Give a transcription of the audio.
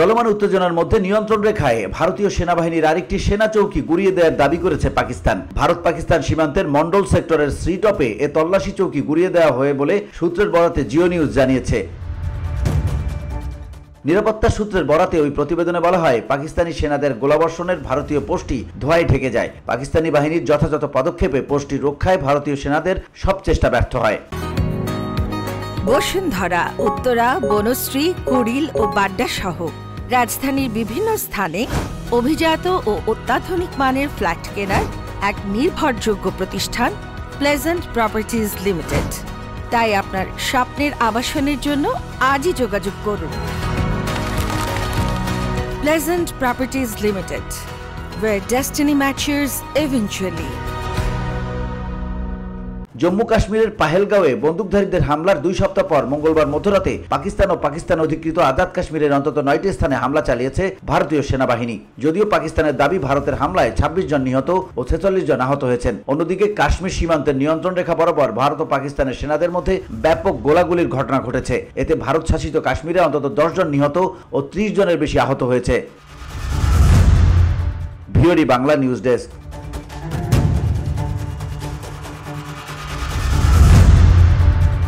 চলমান উত্তেজনার মধ্যে নিয়ন্ত্রণ রেখায় ভারতীয় সেনাবাহিনীর আরেকটি সেনা চৌকি গুড়িয়ে দেওয়ার দাবি করেছে পাকিস্তান। ভারত পাকিস্তান সীমান্তের মন্ডল সেক্টরের শ্রীটপে এ তল্লাশি চৌকি গুড়িয়ে দেওয়া হয় বলে সূত্রের বরাতে জিও নিউজ জানিয়েছে। নিরাপত্তা সূত্রের বরাতে ওই প্রতিবেদনে বলা হয়, পাকিস্তানি সেনাদের গোলাবর্ষণের ভারতীয় পোস্টটি ধোঁয়ায় ঢেকে যায়। পাকিস্তানি বাহিনীর যথাযথ পদক্ষেপে পোস্টটি রক্ষায় ভারতীয় সেনাদের সব চেষ্টা ব্যর্থ হয়। বসুন্ধরা, উত্তরা, বনশ্রী, কুড়িল ও বাড্ডা সহ রাজধানীর বিভিন্ন স্থানে অভিজাত ও অত্যাধুনিক মানের ফ্ল্যাট কেনার এক নির্ভরযোগ্য প্রতিষ্ঠান প্লেজেন্ট প্রপার্টিজ লিমিটেড। তাই আপনার স্বপ্নের আবাসনের জন্য আজই যোগাযোগ করুন। Pleasant Properties Limited, where destiny matches eventually. Jammu কাশ্মীরের পাহেলগাঁওয়ে বন্দুকধারীদের হামলার 2 সপ্তাহ পর মঙ্গলবার মধ্যরাতে পাকিস্তান ও পাকিস্তান অধিকৃত আজাদ কাশ্মীরের অন্তত 9টি স্থানে হামলা চালিয়েছে ভারতীয় সেনাবাহিনী। যদিও পাকিস্তানের দাবি, ভারতের হামলায় 26 জন নিহত ও 46 জন আহত হয়েছেন। অন্যদিকে কাশ্মীর সীমান্তের নিয়ন্ত্রণ রেখা বরাবর ভারত ও পাকিস্তানের সেনাদের মধ্যে ব্যাপক গোলাগুলির ঘটনা ঘটেছে। এতে ভারত শাসিত কাশ্মীরে অন্তত 10 জন নিহত ও 30 জনের বেশি আহত হয়েছে। VOD Bangla news desk.